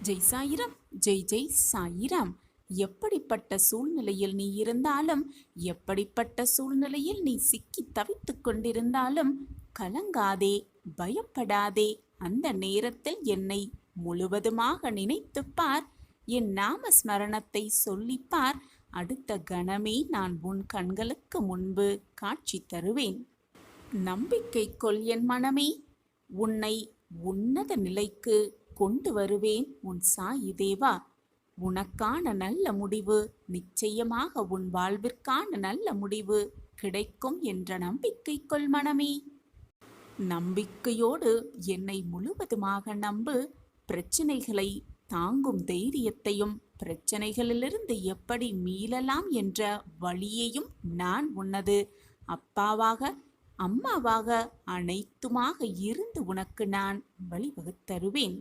ஜெய் சாயிராம். ஜெய் ஜெய் சாயிராம். எப்படிப்பட்ட சூழ்நிலையில் நீ இருந்தாலும், எப்படிப்பட்ட சூழ்நிலையில் நீ சிக்கி தவித்துக் கொண்டிருந்தாலும் கலங்காதே, பயப்படாதே. அந்த நேரத்தில் என்னை முழுவதுமாக நினைத்துப்பார், என் நாம ஸ்மரணத்தை சொல்லிப்பார். அடுத்த கணமே நான் உன் கண்களுக்கு முன்பு காட்சி தருவேன். நம்பிக்கை கொள் என் மனமே, உன்னை உன்னத நிலைக்கு கொண்டு வருவேன் உன் சாயி தேவா. உனக்கான நல்ல முடிவு, நிச்சயமாக உன் வாழ்விற்கான நல்ல முடிவு கிடைக்கும் என்ற நம்பிக்கை கொள் மனமே. நம்பிக்கையோடு என்னை முழுவதுமாக நம்பு. பிரச்சனைகளை தாங்கும் தைரியத்தையும், பிரச்சனைகளிலிருந்து எப்படி மீளலாம் என்ற வழியையும் நான் உனது அப்பாவாக, அம்மாவாக, அனைத்துமாக இருந்து உனக்கு நான் வழிவகுத்தருவேன்.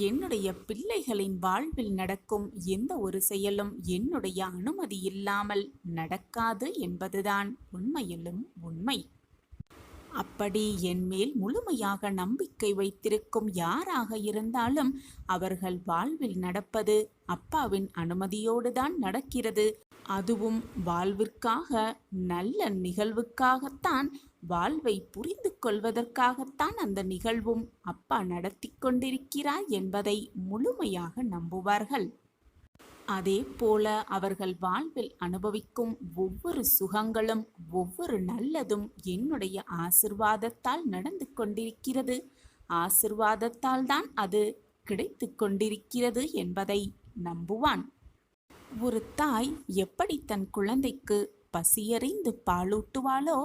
என்னுடைய பிள்ளைகளின் வாழ்வில் நடக்கும் எந்த ஒரு செயலும் என்னுடைய அனுமதி இல்லாமல் நடக்காது என்பதுதான் உண்மையிலும் உண்மை. அப்படி என்மேல் முழுமையாக நம்பிக்கை வைத்திருக்கும் யாராக இருந்தாலும் அவர்கள் வாழ்வில் நடப்பது அப்பாவின் அனுமதியோடுதான் நடக்கிறது. அதுவும் வாழ்விற்காக, நல்ல நிகழ்வுக்காகத்தான், வாழ்வை புரிந்து கொள்வதற்காகத்தான் அந்த நிகழ்வும் அப்பா நடத்தி கொண்டிருக்கிறார் என்பதை முழுமையாக நம்புவார்கள். அதே போல அவர்கள் வாழ்வில் அனுபவிக்கும் ஒவ்வொரு சுகங்களும், ஒவ்வொரு நல்லதும் என்னுடைய ஆசிர்வாதத்தால் நடந்து கொண்டிருக்கிறது. ஆசிர்வாதத்தால் தான் அது கிடைத்து கொண்டிருக்கிறது என்பதை நம்புவான். ஒரு தாய் எப்படி தன் குழந்தைக்கு பசியறிந்து பாலூட்டுவாளோ,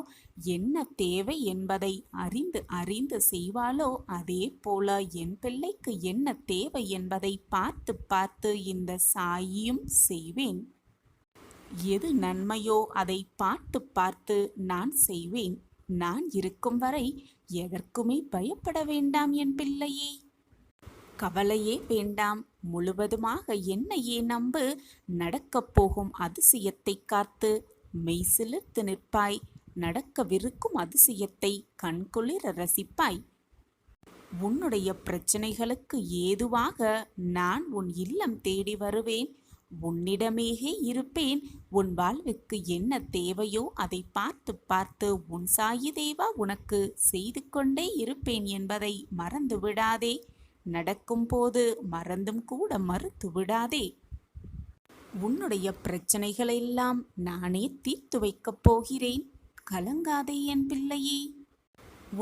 என்ன தேவை என்பதை அறிந்து அறிந்து செய்வாளோ, அதே போல என் பிள்ளைக்கு என்ன தேவை என்பதை பார்த்து பார்த்து இந்த சாயியும் செய்வேன். எது நன்மையோ அதை பார்த்து பார்த்து நான் செய்வேன். நான் இருக்கும் வரை எதற்குமே பயப்பட வேண்டாம் என் பிள்ளையே. கவலையே வேண்டாம். முழுவதுமாக என்னையே நம்பு. நடக்கப் போகும் அதிசயத்தை காத்து மெய்சிலிர்த்து நிற்பாய். நடக்கவிருக்கும் அதிசயத்தை கண்குளிர ரசிப்பாய். உன்னுடைய பிரச்சனைகளுக்கு ஏதுவாக நான் உன் இல்லம் தேடி வருவேன். உன்னிடமேயே இருப்பேன். உன் வாழ்வுக்கு என்ன தேவையோ அதை பார்த்து பார்த்து உன் சாயி தேவா உனக்கு செய்து கொண்டே இருப்பேன் என்பதை மறந்து விடாதே. நடக்கும் போது மறந்தும் கூட மறுத்து விடாதே. உன்னுடைய பிரச்சனைகளெல்லாம் நானே தீர்த்து வைக்கப் போகிறேன். கலங்காதே என் பிள்ளையே.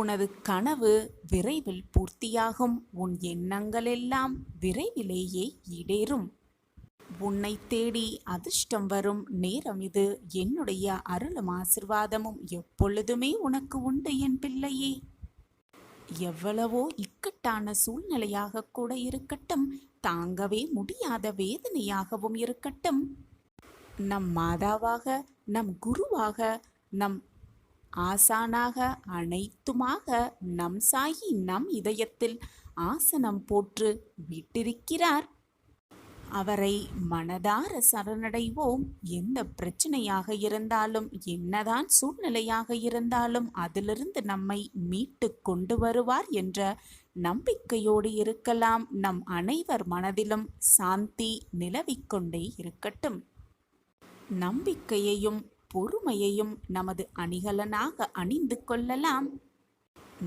உனது கனவு விரைவில் பூர்த்தியாகும். உன் எண்ணங்களெல்லாம் விரைவிலேயே ஈடேறும். உன்னை தேடி அதிர்ஷ்டம் வரும் நேரம் இது. என்னுடைய அருளும் ஆசிர்வாதமும் எப்பொழுதுமே உனக்கு உண்டு என் பிள்ளையே. எவ்வளவோ இக்கட்டான சூழ்நிலையாக கூட இருக்கட்டும், தாங்கவே முடியாத வேதனையாகவும் இருக்கட்டும், நம் மாதாவாக, நம் குருவாக, நம் ஆசானாக, அனைத்துமாக நம் சாயி நம் இதயத்தில் ஆசனம் போற்று விட்டிருக்கிறார். அவரை மனதார சரணடைவோம். எந்த பிரச்சனையாக இருந்தாலும், என்னதான் சூழ்நிலையாக இருந்தாலும் அதிலிருந்து நம்மை மீட்டு கொண்டு வருவார் என்ற நம்பிக்கையோடு இருக்கலாம். நம் அனைவர் மனதிலும் சாந்தி நிலவிக்கொண்டே இருக்கட்டும். நம்பிக்கையையும் பொறுமையையும் நமது அணிகலனாக அணிந்து கொள்ளலாம்.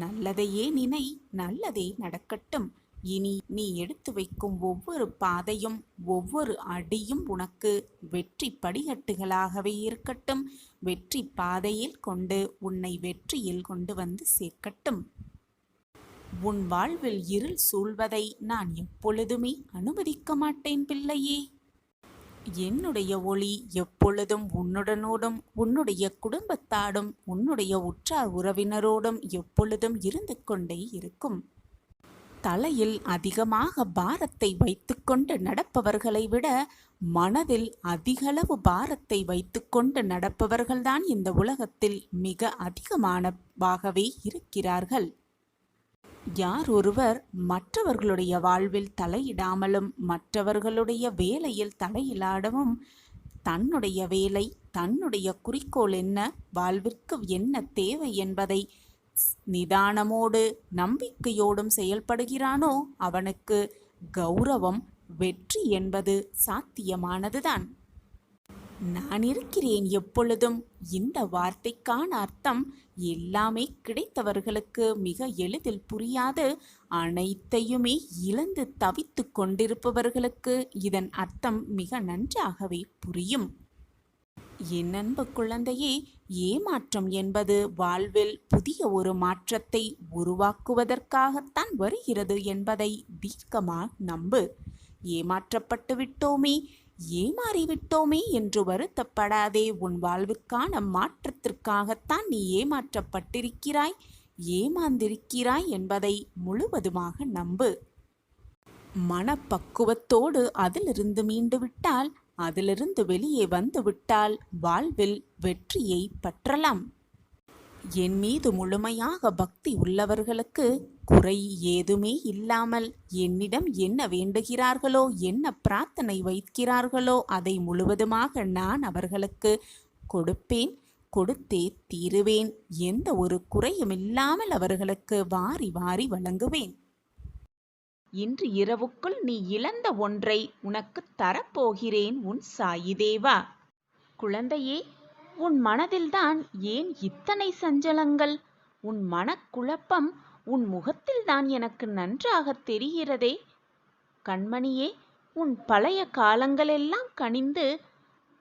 நல்லதையே நினை, நல்லதே நடக்கட்டும். இனி நீ எடுத்து வைக்கும் ஒவ்வொரு பாதையும், ஒவ்வொரு அடியும் உனக்கு வெற்றி படிகட்டுகளாகவே இருக்கட்டும். வெற்றி பாதையில் கொண்டு உன்னை வெற்றியில் கொண்டு வந்து சேர்க்கட்டும். உன் வாழ்வில் இருள் சூழ்வதை நான் எப்பொழுதுமே அனுமதிக்க மாட்டேன் பிள்ளையே. என்னுடைய ஒளி எப்பொழுதும் உன்னுடனோடும், உன்னுடைய குடும்பத்தாடும், உன்னுடைய உற்றார் உறவினரோடும் எப்பொழுதும் இருந்து கொண்டே இருக்கும். தலையில் அதிகமாக பாரத்தை வைத்துக்கொண்டு நடப்பவர்களை விட மனதில் அதிகளவு பாரத்தை வைத்துக்கொண்டு நடப்பவர்கள்தான் இந்த உலகத்தில் மிக அதிகமானவாகவே இருக்கிறார்கள். யார் ஒருவர் மற்றவர்களுடைய வாழ்வில் தலையிடாமலும், மற்றவர்களுடைய வேலையில் தலையிடாடவும், தன்னுடைய வேலை, தன்னுடைய குறிக்கோள் என்ன, வாழ்விற்கு என்ன தேவை என்பதை நிதானமோடு நம்பிக்கையோடும் செயல்படுகிறானோ அவனுக்கு கௌரவம், வெற்றி என்பது சாத்தியமானதுதான். நான் இருக்கிறேன் எப்பொழுதும். இந்த வார்த்தைக்கான அர்த்தம் எல்லாமே கிடைத்தவர்களுக்கு மிக எளிதில் புரியாது. அனைத்தையுமே இழந்து தவித்து கொண்டிருப்பவர்களுக்கு இதன் அர்த்தம் மிக நன்றாகவே புரியும். என் அன்பு குழந்தையே, ஏமாற்றம் என்பது வாழ்வில் புதிய ஒரு மாற்றத்தை உருவாக்குவதற்காகத்தான் வருகிறது என்பதை தீர்க்கமாக நம்பு. ஏமாற்றப்பட்டு விட்டோமே, ஏமாறிவிட்டோமே என்று வருத்தப்படாதே. உன் வாழ்வுக்கான மாற்றத்திற்காகத்தான் நீ ஏமாற்றப்பட்டிருக்கிறாய், ஏமாந்திருக்கிறாய் என்பதை முழுவதுமாக நம்பு. மனப்பக்குவத்தோடு அதிலிருந்து மீண்டு விட்டால், அதிலிருந்து வெளியே வந்து விட்டால் வாழ்வில் வெற்றியை பற்றலாம். என் மீது முழுமையாக பக்தி உள்ளவர்களுக்கு குறை ஏதுமே இல்லாமல் என்னிடம் என்ன வேண்டுகிறார்களோ, என்ன பிரார்த்தனை வைக்கிறார்களோ அதை முழுவதுமாக நான் அவர்களுக்கு கொடுப்பேன், கொடுத்தே தீருவேன். எந்த ஒரு குறையும் இல்லாமல் அவர்களுக்கு வாரி வாரி வழங்குவேன். இன்று இரவுக்குள் நீ இழந்த ஒன்றை உனக்கு தரப்போகிறேன் உன் சாயிதேவா. குழந்தையே, உன் மனதில்தான் ஏன் இத்தனை சஞ்சலங்கள்? உன் மனக்குழப்பம் உன் முகத்தில்தான் எனக்கு நன்றாக தெரிகிறதே. கண்மணியே, உன் பழைய காலங்களெல்லாம் கனிந்து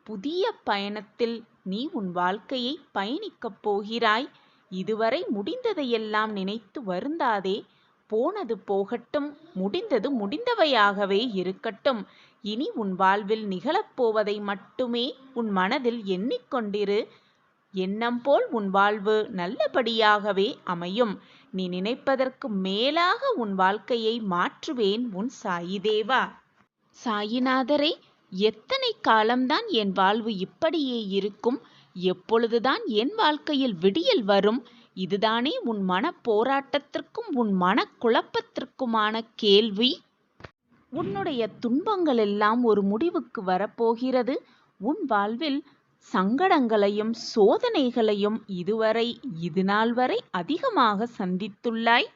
புதிய பயணத்தில் நீ உன் வாழ்க்கையை பயணிக்கப் போகிறாய். இதுவரை முடிந்ததையெல்லாம் நினைத்து வருந்தாதே. போனது போகட்டும், முடிந்தது முடிந்தவையாகவே இருக்கட்டும். இனி உன் வாழ்வில் நிகழப்போவதை மட்டுமே உன் மனதில் எண்ணிக்கொண்டிரு. எண்ணம் போல் உன் வாழ்வு நல்லபடியாகவே அமையும். நீ நினைப்பதற்கு மேலாக உன் வாழ்க்கையை மாற்றுவேன் உன் சாயிதேவா. சாயிநாதரே, எத்தனை காலம்தான் என் வாழ்வு இப்படியே இருக்கும்? எப்பொழுதுதான் என் வாழ்க்கையில் விடியல் வரும்? இதுதானே உன் மன போராட்டத்திற்கும் உன் மனக்குழப்பத்திற்குமான கேள்வி. உன்னுடைய துன்பங்கள் எல்லாம் ஒரு முடிவுக்கு வரப்போகிறது. உன் வாழ்வில் சங்கடங்களையும் சோதனைகளையும் இதுநாள் வரை அதிகமாக சந்தித்துள்ளாய்.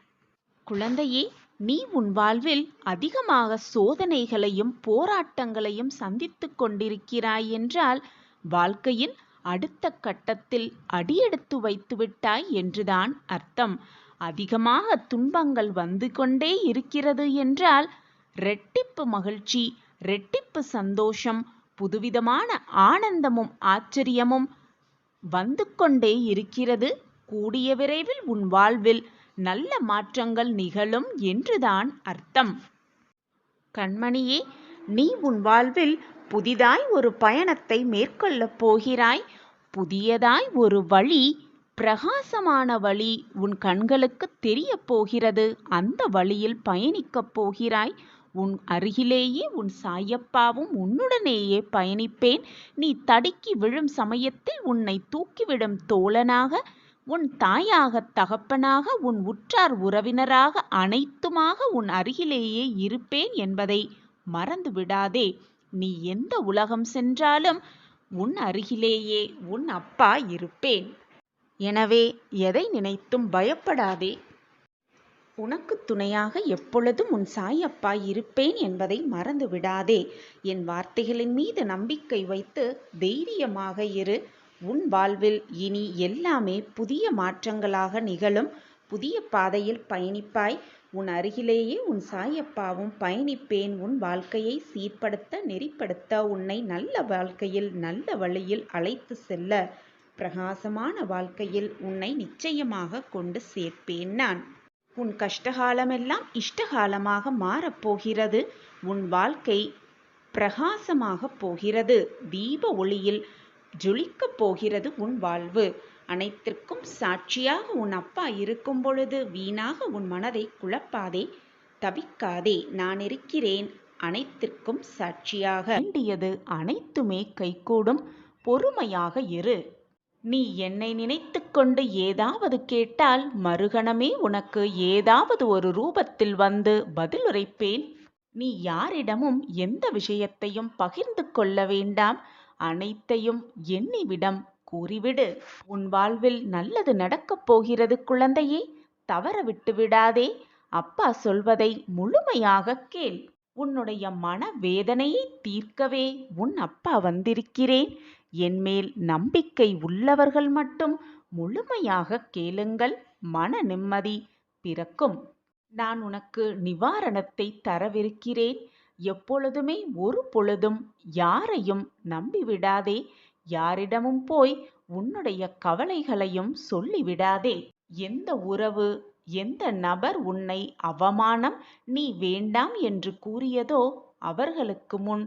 குழந்தையே, நீ உன் வாழ்வில் அதிகமாக சோதனைகளையும் போராட்டங்களையும் சந்தித்து கொண்டிருக்கிறாய் என்றால் வாழ்க்கையில் அடுத்த கட்டத்தில் அடியெடுத்து வைத்துவிட்டாய் என்றுதான் அர்த்தம். அதிகமாக துன்பங்கள் வந்து கொண்டே இருக்கிறது என்றால் ரெட்டிப்பு மகிழ்ச்சி, ரெட்டிப்பு சந்தோஷம், புதுவிதமான ஆனந்தமும் ஆச்சரியமும் வந்து கொண்டே இருக்கிறது. கூடிய விரைவில் உன் வாழ்வில் நல்ல மாற்றங்கள் நிகழும் என்றுதான் அர்த்தம். கண்மணியே, நீ உன் வாழ்வில் புதிதாய் ஒரு பயணத்தை மேற்கொள்ளப் போகிறாய். புதியதாய் ஒரு வழி, பிரகாசமான வழி உன் கண்களுக்கு தெரிய போகிறது. அந்த வழியில் பயணிக்கப் போகிறாய். உன் அருகிலேயே உன் சாயப்பாவும் உன்னுடனேயே பயணிப்பேன். நீ தடுக்கி விழும் சமயத்தில் உன்னை தூக்கிவிடும் தோழனாக, உன் தாயாக, தகப்பனாக, உன் உற்றார் உறவினராக, அனைத்துமாக உன் அருகிலேயே இருப்பேன் என்பதை மறந்து விடாதே. நீ எந்த உலகம் சென்றாலும் உன் அருகிலேயே உன் அப்பா இருப்பேன். எனவே எதை நினைத்தும் பயப்படாதே. உனக்கு துணையாக எப்பொழுதும் உன் சாயப்பா இருப்பேன் என்பதை மறந்து விடாதே. என் வார்த்தைகளின் மீது நம்பிக்கை வைத்து தைரியமாக இரு. உன் வாழ்வில் இனி எல்லாமே புதிய மாற்றங்களாக நிகழும். புதிய பாதையில் பயணிப்பாய். உன் அருகிலேயே உன் சாயப்பாவும் பயணிப்பேன். உன் வாழ்க்கையை சீர்படுத்த, நெறிப்படுத்த, உன்னை நல்ல வாழ்க்கையில், நல்ல வழியில் அழைத்து செல்ல, பிரகாசமான வாழ்க்கையில் உன்னை நிச்சயமாக கொண்டு சேர்ப்பேன் நான். உன் கஷ்டகாலமெல்லாம் இஷ்டகாலமாக மாறப்போகிறது. உன் வாழ்க்கை பிரகாசமாக போகிறது. தீப ஒளியில் ஜொலிக்கப் போகிறது உன் வாழ்வு. அனைத்திற்கும் சாட்சியாக உன் அப்பா இருக்கும் பொழுது வீணாக உன் மனதை குழப்பாதே, தவிக்காதே. நான் இருக்கிறேன் அனைத்திற்கும் சாட்சியாக. வேண்டியது அனைத்துமே கைகூடும். பொறுமையாக இரு. நீ என்னை நினைத்து கொண்டு ஏதாவது கேட்டால் மறுகணமே உனக்கு ஏதாவது ஒரு ரூபத்தில் வந்து பதிலுரைப்பேன். நீ யாரிடமும் எந்த விஷயத்தையும் பகிர்ந்து கொள்ள வேண்டாம். அனைத்தையும் என்னிடம் கூறிவிடு. உன் வாழ்வில் நல்லது நடக்கப் போகிறது குழந்தையே. தவற விட்டு விடாதே. அப்பா சொல்வதை முழுமையாக கேள். உன்னுடைய மன வேதனையை தீர்க்கவே உன் அப்பா வந்திருக்கிறேன். என்மேல் நம்பிக்கை உள்ளவர்கள் மட்டும் முழுமையாக கேளுங்கள். மன நிம்மதி பிறக்கும். நான் உனக்கு நிவாரணத்தை தரவிருக்கிறேன். எப்பொழுதுமே ஒரு பொழுதும் யாரையும் நம்பிவிடாதே. யாரிடமும் போய் உன்னுடைய கவலைகளையும் சொல்லிவிடாதே. எந்த உறவு, எந்த நபர் உன்னை அவமானம் நீ வேண்டாம் என்று கூறியதோ அவர்களுக்கு முன்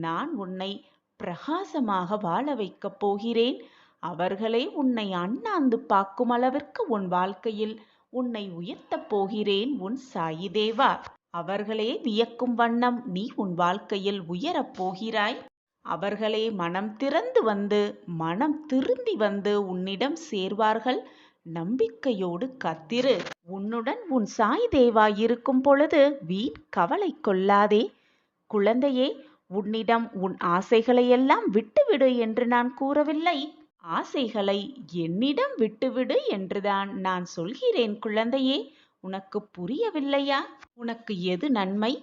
நான் உன்னை பிரகாசமாக வாழ வைக்கப் போகிறேன். அவர்களே உன்னை அண்ணாந்து பார்க்கும் அளவிற்கு உன் வாழ்க்கையில் உன்னை உயர்த்தப் போகிறேன் உன் சாயி தேவா. அவர்களே வியக்கும் வண்ணம் நீ உன் வாழ்க்கையில் உயரப் போகிறாய். அவர்களே மனம் திறந்து வந்து மனம் திருந்தி வந்து உன்னிடம் சேர்வார்கள். நம்பிக்கையோடு காத்திரு. உன்னுடன் உன் சாய் தேவா இருக்கும் பொழுது வீண் கவலை கொள்ளாதே. குழந்தையே, உன்னிடம் உன் ஆசைகளையெல்லாம் விட்டுவிடு என்று நான் கூறவில்லை. ஆசைகளை என்னிடம் விட்டுவிடு என்றுதான் நான் சொல்கிறேன் குழந்தையே. உனக்கு புரியவில்லையா? உனக்கு எது நன்மை,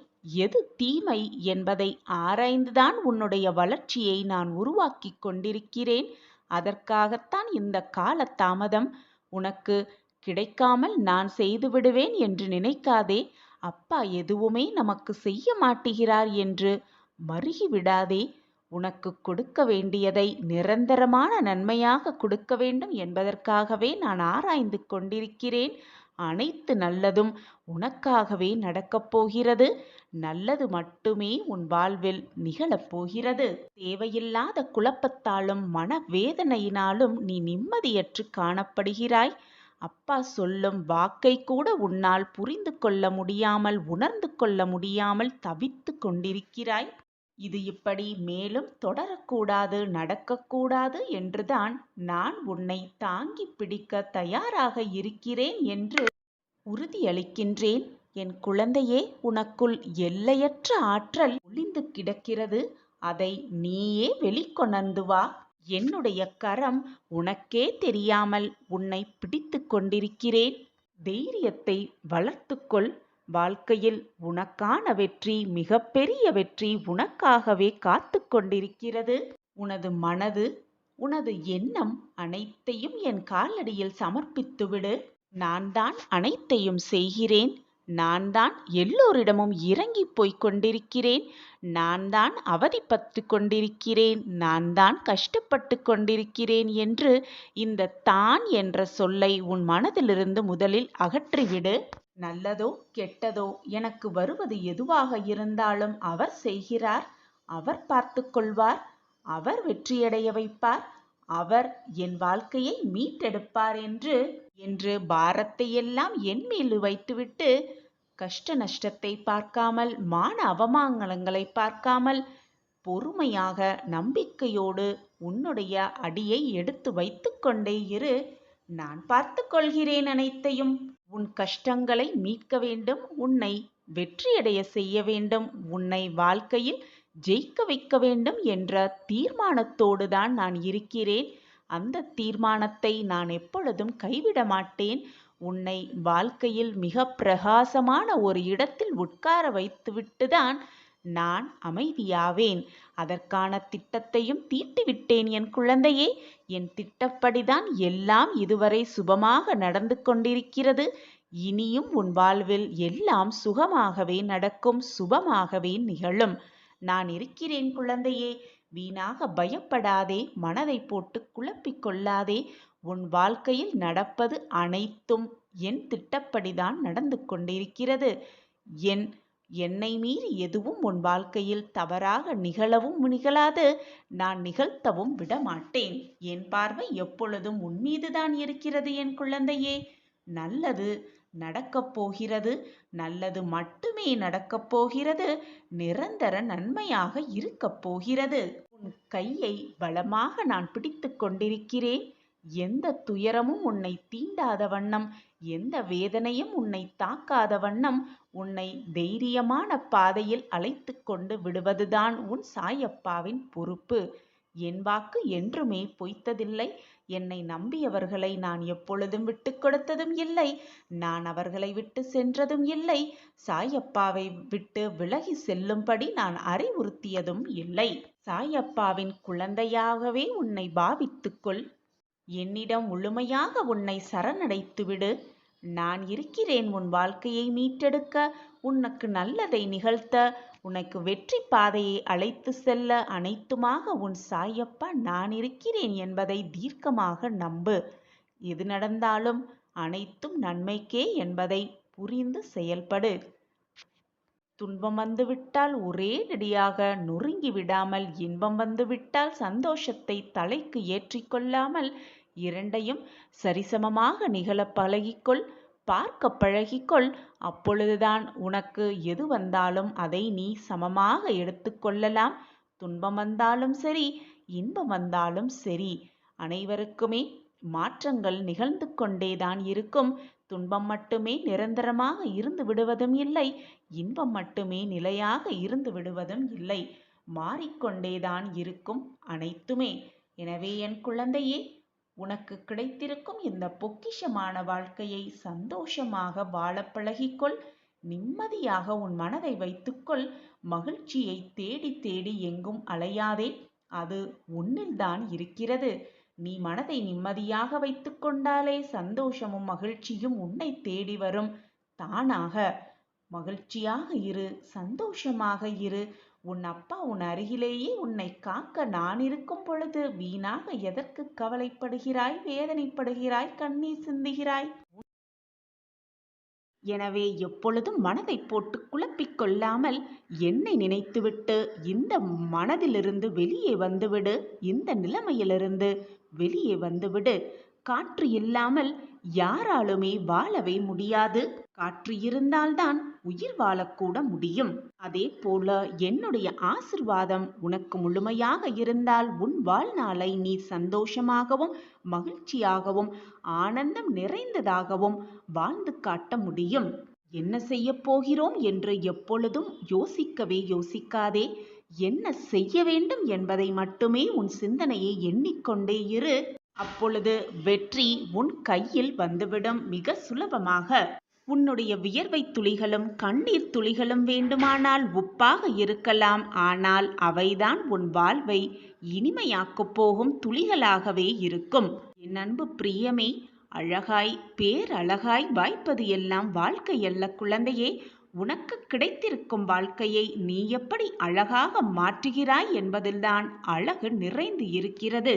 எது தீமை என்பதை ஆராய்ந்துதான் உன்னுடைய வளர்ச்சியை நான் உருவாக்கி கொண்டிருக்கிறேன். அதற்காகத்தான் இந்த கால தாமதம். உனக்கு கிடைக்காமல் நான் செய்து விடுவேன் என்று நினைக்காதே. அப்பா எதுவுமே நமக்கு செய்ய மாட்டுகிறார் என்று மருகிவிடாதே. உனக்கு கொடுக்க வேண்டியதை நிரந்தரமான நன்மையாக கொடுக்க வேண்டும் என்பதற்காகவே நான் ஆராய்ந்து கொண்டிருக்கிறேன். அனைத்து நல்லதும் உனக்காகவே நடக்கப் போகிறது. நல்லது மட்டுமே உன் வாழ்வில் நிகழப் போகிறது. தேவையில்லாத குழப்பத்தாலும் மனவேதனையினாலும் நீ நிம்மதியற்று காணப்படுகிறாய். அப்பா சொல்லும் வாக்கை கூட உன்னால் புரிந்து கொள்ள முடியாமல், உணர்ந்து கொள்ள முடியாமல் தவித்து கொண்டிருக்கிறாய். இது இப்படி மேலும் தொடரக்கூடாது, நடக்கக்கூடாது என்றுதான் நான் உன்னை தாங்கி பிடிக்க தயாராக இருக்கிறேன் என்று உறுதியளிக்கின்றேன். என் குழந்தையே, உனக்குள் எல்லையற்ற ஆற்றல் ஒளிந்து கிடக்கிறது. அதை நீயே வெளிக்கொணர்ந்து வா. என்னுடைய கரம் உனக்கே தெரியாமல் உன்னை பிடித்து கொண்டிருக்கிறேன். தைரியத்தை வளர்த்துக்கொள். வாழ்க்கையில் உனக்கான வெற்றி, மிகப்பெரிய வெற்றி உனக்காகவே காத்து கொண்டிருக்கிறது. உனது மனது, உனது எண்ணம் அனைத்தையும் என் காலடியில் சமர்ப்பித்துவிடு. நான் தான் அனைத்தையும் செய்கிறேன். நான் தான் எல்லோரிடமும் இறங்கி போய்க் கொண்டிருக்கிறேன். நான் தான் அவதிப்பட்டு கொண்டிருக்கிறேன். நான் தான் கஷ்டப்பட்டு கொண்டிருக்கிறேன் என்று இந்த தான் என்ற சொல்லை உன் மனதிலிருந்து முதலில் அகற்றிவிடு. நல்லதோ கெட்டதோ எனக்கு வருவது எதுவாக இருந்தாலும் அவர் செய்கிறார். அவர் பார்த்து கொள்வார். அவர் வெற்றியடைய வைப்பார். அவர் என் வாழ்க்கையை மீட்டெடுப்பார் என்று பாரத்தை எல்லாம் என் மீது வைத்துவிட்டு, கஷ்ட நஷ்டத்தை பார்க்காமல், மான அவமானங்களை பார்க்காமல், பொறுமையாக நம்பிக்கையோடு உன்னுடைய அடியை எடுத்து வைத்து கொண்டே இரு. நான் பார்த்து கொள்கிறேன் அனைத்தையும். உன் கஷ்டங்களை மீட்க வேண்டும். உன்னை வெற்றியடைய செய்ய வேண்டும். உன்னை வாழ்க்கையில் ஜெயிக்க வைக்க வேண்டும் என்ற தீர்மானத்தோடு தான் நான் இருக்கிறேன். அந்த தீர்மானத்தை நான் எப்பொழுதும் கைவிட மாட்டேன். உன்னை வாழ்க்கையில் மிக பிரகாசமான ஒரு இடத்தில் உட்கார வைத்துவிட்டுதான் நான் அமைதியாவேன். அதற்கான திட்டத்தையும் தீட்டிவிட்டேன் என் குழந்தையே. என் திட்டப்படிதான் எல்லாம் இதுவரை சுபமாக நடந்து கொண்டிருக்கிறது. இனியும் உன் வாழ்வில் எல்லாம் சுகமாகவே நடக்கும், சுபமாகவே நிகழும். நான் இருக்கிறேன் குழந்தையே. வீணாக பயப்படாதே. மனதை போட்டு குழப்பிக் கொள்ளாதே. உன் வாழ்க்கையில் நடப்பது அனைத்தும் என் திட்டப்படிதான் நடந்து கொண்டிருக்கிறது. என்னை மீறி எதுவும் உன் வாழ்க்கையில் தவறாக நிகழவும் நிகழாது. நான் நிகழ்த்தவும் விடமாட்டேன். என் பார்வை எப்பொழுதும் உன் மீதுதான் இருக்கிறது என் குழந்தையே. நல்லது நடக்கப் போகிறது. நல்லது மட்டுமே நடக்கப் போகிறது. நிரந்தர நன்மையாக இருக்கப் போகிறது. உன் கையை பலமாக நான் பிடித்து கொண்டிருக்கிறேன். எந்த துயரமும் உன்னை தீண்டாத வண்ணம், எந்த வேதனையும் உன்னை தாக்காத வண்ணம் உன்னை தைரியமான பாதையில் அழைத்து கொண்டு விடுவதுதான் உன் சாயப்பாவின் பொறுப்பு. என் வாக்கு என்றுமே பொய்த்ததில்லை. என்னை நம்பியவர்களை நான் எப்பொழுதும் விட்டு கொடுத்ததும் இல்லை. நான் அவர்களை விட்டு சென்றதும் இல்லை. சாயப்பாவை விட்டு விலகி செல்லும்படி நான் அறிவுறுத்தியதும் இல்லை. சாயப்பாவின் குழந்தையாகவே உன்னை பாவித்துக்கொள். என்னிடம் முழுமையாக உன்னை சரணடைத்துவிடு. நான் இருக்கிறேன் உன் வாழ்க்கையை மீட்டெடுக்க, உனக்கு நல்லதை நிகழ்த்த, உனக்கு வெற்றி பாதையை அழைத்து செல்ல. அனைத்துமாக உன் சாயப்பா நான் இருக்கிறேன் என்பதை தீர்க்கமாக நம்பு. எது நடந்தாலும் அனைத்தும் நன்மைக்கே என்பதை புரிந்து செயல்படு. துன்பம் வந்துவிட்டால் ஒரேடியாக நொறுங்கி விடாமல், இன்பம் வந்துவிட்டால் சந்தோஷத்தை தலைக்கு ஏற்றிக்கொள்ளாமல், இரண்டையும் சரிசமமாக நிகழ பழகிக்கொள், பார்க்க பழகிக்கொள். அப்பொழுதுதான் உனக்கு எது வந்தாலும் அதை நீ சமமாக எடுத்துக்கொள்ளலாம். துன்பம் வந்தாலும் சரி, இன்பம் வந்தாலும் சரி, அனைவருக்குமே மாற்றங்கள் நிகழ்ந்து கொண்டேதான் இருக்கும். துன்பம் மட்டுமே நிரந்தரமாக இருந்து விடுவதும் இல்லை, இன்பம் மட்டுமே நிலையாக இருந்து விடுவதும் இல்லை. மாறிக்கொண்டேதான் இருக்கும் அனைத்துமே. எனவே என் குழந்தையே, உனக்கு கிடைத்திருக்கும் இந்த பொக்கிஷமான வாழ்க்கையை சந்தோஷமாக வாழ பழகிக்கொள். நிம்மதியாக உன் மனதை வைத்துக்கொள். மகிழ்ச்சியை தேடி தேடி எங்கும் அலையாதே. அது உன்னில்தான் இருக்கிறது. நீ மனதை நிம்மதியாக வைத்துக் கொண்டாலே சந்தோஷமும் மகிழ்ச்சியும் உன்னை தேடி வரும் தானாக. மகிழ்ச்சியாக இரு, சந்தோஷமாக இரு. உன் அப்பா உன் அருகிலேயே உன்னை காக்க நான் இருக்கும் பொழுது வீணாக எதற்கு கவலைப்படுகிறாய், வேதனைப்படுகிறாய், கண்ணீர் சிந்துகிறாய்? எனவே எப்பொழுதும் மனதை போட்டு குழப்பிக் கொள்ளாமல் என்னை நினைத்துவிட்டு இந்த மனதிலிருந்து வெளியே வந்துவிடு. இந்த நிலைமையிலிருந்து வெளியே வந்துவிடு. காற்று இல்லாமல் யாராலுமே வாழவே முடியாது. காற்று இருந்தால்தான் உயிர் வாழக்கூட முடியும். அதே போல என்னுடைய ஆசிர்வாதம் உனக்கு முழுமையாக இருந்தால் உன் வாழ்நாளை நீ சந்தோஷமாகவும் மகிழ்ச்சியாகவும் ஆனந்தம் நிறைந்ததாகவும் வாழ்ந்து காட்ட முடியும். என்ன செய்ய போகிறோம் என்று எப்பொழுதும் யோசிக்கவே யோசிக்காதே. என்ன செய்ய வேண்டும் என்பதை மட்டுமே உன் சிந்தனையை எண்ணிக்கொண்டே இரு. அப்பொழுது வெற்றி உன் கையில் வந்துவிடும் மிக சுலபமாக. உன்னுடைய வியர்வை துளிகளும் கண்ணீர் துளிகளும் வேண்டுமானால் உப்பாக இருக்கலாம். ஆனால் அவைதான் உன் வாழ்வை இனிமையாக்கப் போகும் துளிகளாகவே இருக்கும். என் அன்பு பிரியமே, அழகாய் பேரழகாய் வாய்ப்பது எல்லாம் வாழ்க்கை அல்ல குழந்தையே. உனக்கு கிடைத்திருக்கும் வாழ்க்கையை நீ எப்படி அழகாக மாற்றுகிறாய் என்பதில்தான் அழகு நிறைந்து இருக்கிறது.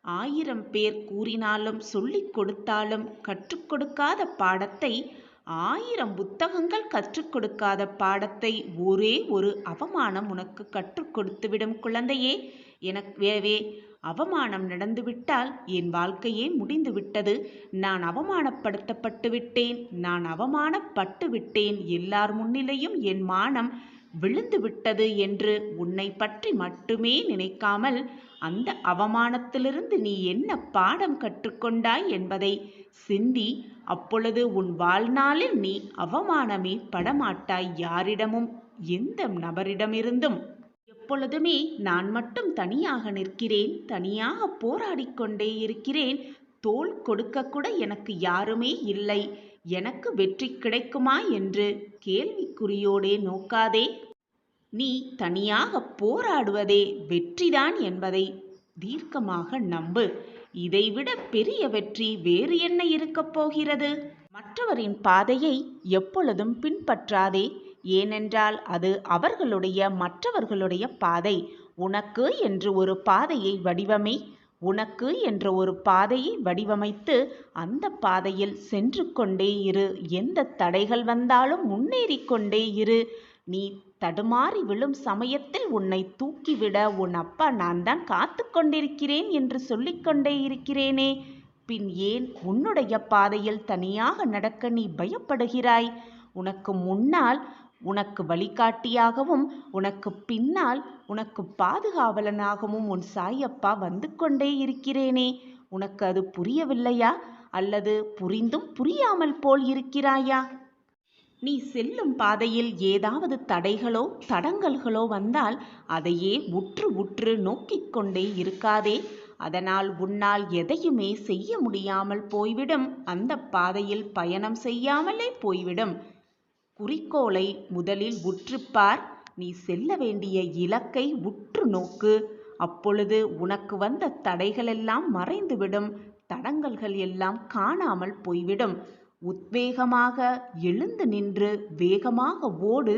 1000 பேர் கூறினாலும் சொல்லிக் கொடுத்தாலும் கற்றுக் கொடுக்காத பாடத்தை, 1000 புத்தகங்கள் கற்றுக் கொடுக்காத பாடத்தை ஒரே ஒரு அவமானம் உனக்கு கற்றுக் கொடுத்துவிடும் குழந்தையே. எனவே அவமானம் நடந்துவிட்டால் என் வாழ்க்கையே முடிந்து விட்டது. நான் அவமானப்படுத்தப்பட்டு விட்டேன், நான் அவமானப்பட்டு விட்டேன், எல்லார் முன்னிலையும் என் மானம் விழுந்து விட்டது என்று உன்னை பற்றி மட்டுமே நினைக்காமல் அந்த அவமானத்திலிருந்து நீ என்ன பாடம் கற்றுக்கொண்டாய் என்பதை சிந்தி. அப்பொழுது உன் வாழ்நாளில் நீ அவமானமே படமாட்டாய். யாரிடமும் எந்த நபரிடமிருந்தும். எப்பொழுதுமே நான் மட்டும் தனியாக நிற்கிறேன், தனியாக போராடிக்கொண்டே இருக்கிறேன், தோள் கொடுக்க கூட எனக்கு யாருமே இல்லை, எனக்கு வெற்றி கிடைக்குமா என்று கேள்விக்குறியோடே நோக்காதே. நீ தனியாக போராடுவதே வெற்றிதான் என்பதை தீர்க்கமாக நம்பு. இதைவிட பெரிய வெற்றி வேறு என்ன இருக்கப் போகிறது? மற்றவரின் பாதையை எப்பொழுதும் பின்பற்றாதே. ஏனென்றால் அது மற்றவர்களுடைய பாதை. உனக்கு என்று ஒரு பாதையை வடிவமைத்து அந்த பாதையில் சென்று கொண்டே இரு. எந்த தடைகள் வந்தாலும் முன்னேறி கொண்டே இரு. நீ தடுமாறி விழும் சமயத்தில் உன்னை தூக்கிவிட உன் அப்பா நான் தான் காத்து கொண்டிருக்கிறேன் என்று சொல்லிக்கொண்டே இருக்கிறேனே. பின் ஏன் உன்னுடைய பாதையில் தனியாக நடக்க நீ பயப்படுகிறாய்? உனக்கு முன்னால் உனக்கு வழிகாட்டியாகவும் உனக்கு பின்னால் உனக்கு பாதுகாவலனாகவும் உன் சாயப்பா வந்து கொண்டே இருக்கிறேனே. உனக்கு அது புரியவில்லையா? அல்லது புரிந்தும் புரியாமல் போல் இருக்கிறாயா? நீ செல்லும் பாதையில் ஏதாவது தடைகளோ தடங்கல்களோ வந்தால் அதையே உற்று உற்று நோக்கிக் கொண்டே இருக்காதே. அதனால் உன்னால் எதையுமே செய்ய முடியாமல் போய்விடும். அந்த பாதையில் பயணம் செய்யாமலே போய்விடும். குறிக்கோளை முதலில் உற்றுப்பார். நீ செல்ல வேண்டிய இலக்கை உற்று நோக்கு. அப்பொழுது உனக்கு வந்த தடைகளெல்லாம் மறைந்துவிடும். தடங்கல்கள் எல்லாம் காணாமல் போய்விடும். உத்வேகமாக எழுந்து நின்று வேகமாக ஓடு.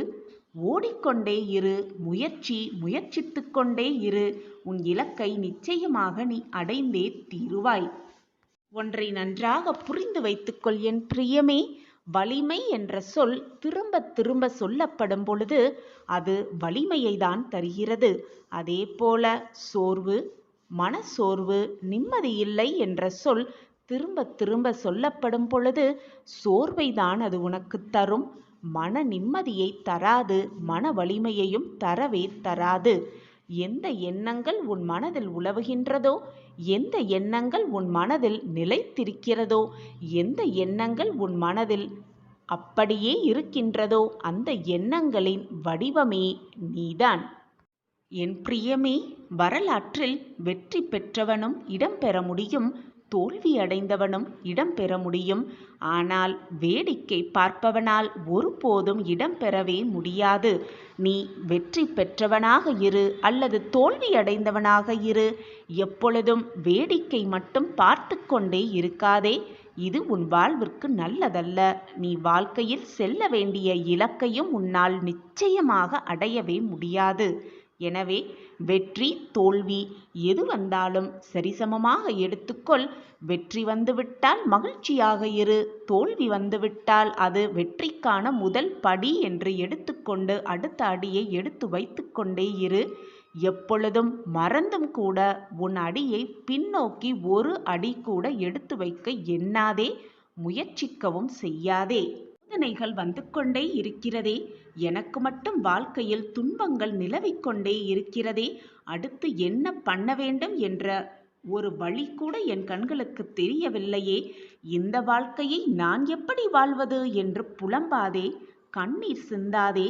ஓடிக்கொண்டே இரு. முயற்சித்து கொண்டே இரு. உன் இலக்கை நிச்சயமாக நீ அடைந்தே தீருவாய். ஒன்றை நன்றாக புரிந்து வைத்துக்கொள் என் பிரியமே. வலிமை என்ற சொல் திரும்ப திரும்ப சொல்லப்படும் பொழுது அது வலிமையை தான் தருகிறது. அதே போல சோர்வு, மனசோர்வு, நிம்மதியில்லை என்ற சொல் திரும்ப திரும்ப சொல்லப்படும் பொழுது சோர்வை தான் அது உனக்கு தரும். மன நிம்மதியை தராது. மன வலிமையையும் தரவே தராது. எந்த எண்ணங்கள் உன் மனதில் உலவுகின்றதோ, எந்த எண்ணங்கள் உன் மனதில் நிலைத்திருக்கிறதோ, எந்த எண்ணங்கள் உன் மனதில் அப்படியே இருக்கின்றதோ அந்த எண்ணங்களின் வடிவமே நீதான். என் பிரியமே, வரலாற்றில் வெற்றி பெற்றவனும் இடம்பெற முடியும், தோல்வி அடைந்தவனும் இடம்பெற முடியும். ஆனால் வேடிக்கை பார்ப்பவனால் ஒருபோதும் இடம்பெறவே முடியாது. நீ வெற்றி பெற்றவனாக இரு அல்லது தோல்வி அடைந்தவனாக இரு. எப்பொழுதும் வேடிக்கை மட்டும் பார்த்து கொண்டே இருக்காதே. இது உன் வாழ்விற்கு நல்லதல்ல. நீ வாழ்க்கையில் செல்ல வேண்டிய இலக்கையும் உன்னால் நிச்சயமாக அடையவே முடியாது. எனவே வெற்றி தோல்வி எது வந்தாலும் சரிசமமாக எடுத்துக்கொள். வெற்றி வந்துவிட்டால் மகிழ்ச்சியாக இரு. தோல்வி வந்துவிட்டால் அது வெற்றிக்கான முதல் படி என்று எடுத்துக்கொண்டு அடுத்த அடியை எடுத்து வைத்து கொண்டே இரு. எப்பொழுதும் மறந்தும் கூட உன் அடியை பின்னோக்கி ஒரு அடி கூட எடுத்து வைக்க எண்ணாதே. முயற்சிக்கவும் செய்யாதே. சோதனைகள் வந்து கொண்டே இருக்கிறதே. எனக்கு மட்டும் வாழ்க்கையில் துன்பங்கள் நிலவிக்கொண்டே இருக்கிறதே. அடுத்து என்ன பண்ண வேண்டும் என்ற ஒரு வழி கூட என் கண்களுக்கு தெரியவில்லையே. இந்த வாழ்க்கையை நான் எப்படி வாழ்வது என்று புலம்பாதே. கண்ணீர் சிந்தாதே.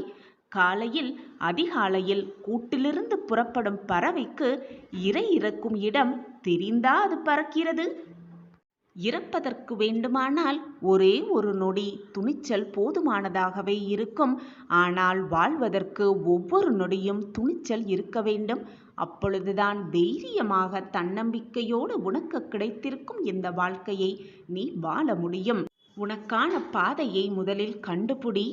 காலையில் அதிகாலையில் கூட்டிலிருந்து புறப்படும் பறவைக்கு இரை இறக்கும் இடம் தெரிந்தா அது பறக்கிறது? இறப்பதற்கு வேண்டுமானால் ஒரே ஒரு நொடி துணிச்சல் போதுமானதாகவே இருக்கும். ஆனால் வாழ்வதற்கு ஒவ்வொரு நொடியும் துணிச்சல் இருக்க வேண்டும். அப்பொழுதுதான் தைரியமாக தன்னம்பிக்கையோடு உனக்கு கிடைத்திருக்கும் இந்த வாழ்க்கையை நீ வாழ முடியும். உனக்கான பாதையை முதலில் கண்டுபிடி.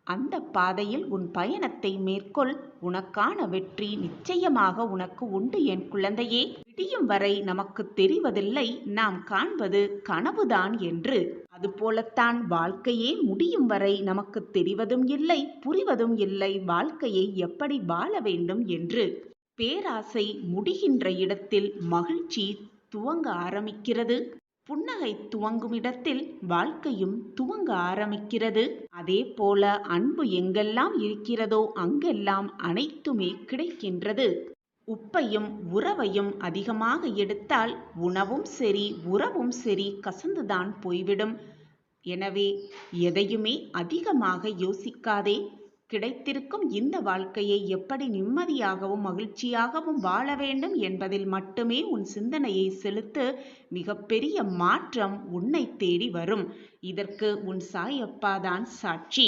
அந்த பாதையில் உன் பயணத்தை மேற்கொள். உனக்கான வெற்றி நிச்சயமாக உனக்கு உண்டு என் குழந்தையே. விடியும் வரை நமக்கு தெரிவதில்லை நாம் காண்பது கனவுதான் என்று. அதுபோலத்தான் வாழ்க்கையே முடியும் வரை நமக்கு தெரிவதும் இல்லை, புரிவதும் இல்லை வாழ்க்கையை எப்படி வாழ வேண்டும் என்று. பேராசை முடிகின்ற இடத்தில் மகிழ்ச்சி துவங்க ஆரம்பிக்கிறது. புன்னகை துவங்கும் இடத்தில் வாழ்க்கையும் துவங்க ஆரம்பிக்கிறது. அதே போல அன்பு எங்கெல்லாம் இருக்கிறதோ அங்கெல்லாம் அனைத்துமே கிடைக்கின்றது. உப்பையும் உறவையும் அதிகமாக எடுத்தால் உணவும் சரி உறவும் சரி கசந்துதான் போய்விடும். எனவே எதையுமே அதிகமாக யோசிக்காதே. கிடைத்திருக்கும் இந்த வாழ்க்கையை எப்படி நிம்மதியாகவும் மகிழ்ச்சியாகவும் வாழ வேண்டும் என்பதில் மட்டுமே உன் சிந்தனையை செலுத்து. மிகப்பெரிய மாற்றம் உன்னை தேடி வரும். இதற்கு உன் சாயப்பா தான் சாட்சி.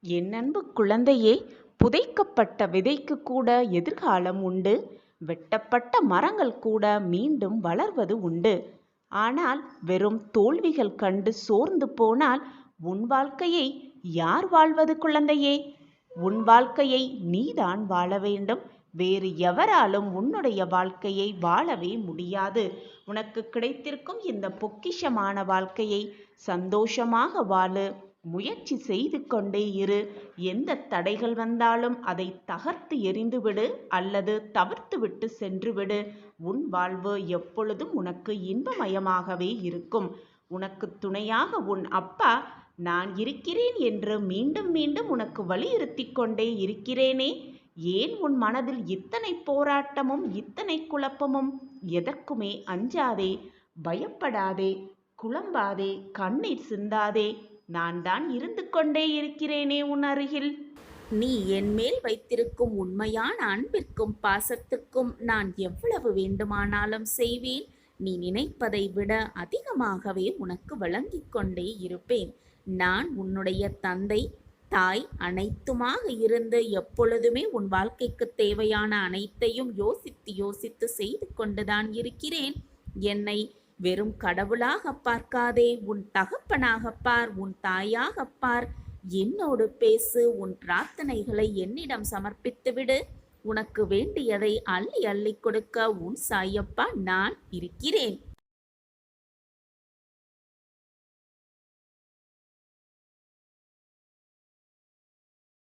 என் அன்பு குழந்தையே, புதைக்கப்பட்ட விதைக்கு கூட எதிர்காலம் உண்டு. வெட்டப்பட்ட மரங்கள் கூட மீண்டும் வளர்வது உண்டு. ஆனால் வெறும் தோல்விகள் கண்டு சோர்ந்து போனால் உன் வாழ்க்கையை யார் வாழ்வது குழந்தையே? உன் வாழ்க்கையை நீதான் வாழ வேண்டும். வேறு எவராலும் உன்னுடைய வாழ்க்கையை வாழவே முடியாது. உனக்கு கிடைத்திருக்கும் இந்த பொக்கிஷமான வாழ்க்கையை சந்தோஷமாக வாழு. முயற்சி செய்து கொண்டே இரு. எந்த தடைகள் வந்தாலும் அதை தகர்த்து எறிந்துவிடு அல்லது தவிர்த்து விட்டு சென்று விடு. உன் வாழ்வு எப்பொழுதும் உனக்கு இன்பமயமாகவே இருக்கும். உனக்கு துணையாக உன் அப்பா நான் இருக்கிறேன் என்று மீண்டும் மீண்டும் உனக்கு வலியுறுத்தி கொண்டே இருக்கிறேனே. ஏன் உன் மனதில் இத்தனை போராட்டமும் இத்தனை குழப்பமும்? எதற்குமே அஞ்சாதே, பயப்படாதே, குழம்பாதே, கண்ணீர் சிந்தாதே. நான் தான் இருந்து கொண்டே இருக்கிறேனே உன் அருகில். நீ என் மேல் வைத்திருக்கும் உண்மையான அன்பிற்கும் பாசத்திற்கும் நான் எவ்வளவு வேண்டுமானாலும் செய்வேன். நீ நினைப்பதை விட அதிகமாகவே உனக்கு வழங்கிக் கொண்டே இருப்பேன். நான் உன்னுடைய தந்தை, தாய் அனைத்துமாக இருந்து எப்பொழுதுமே உன் வாழ்க்கைக்கு தேவையான அனைத்தையும் யோசித்து யோசித்து செய்து கொண்டுதான் இருக்கிறேன். என்னை வெறும் கடவுளாக பார்க்காதே, உன் தகப்பனாகப் பார், உன் தாயாகப் பார். என்னோடு பேசு, உன் பிரார்த்தனைகளை என்னிடம் சமர்ப்பித்துவிடு. உனக்கு வேண்டியதை அள்ளி அள்ளி கொடுக்க உன் சாயப்பா நான் இருக்கிறேன்.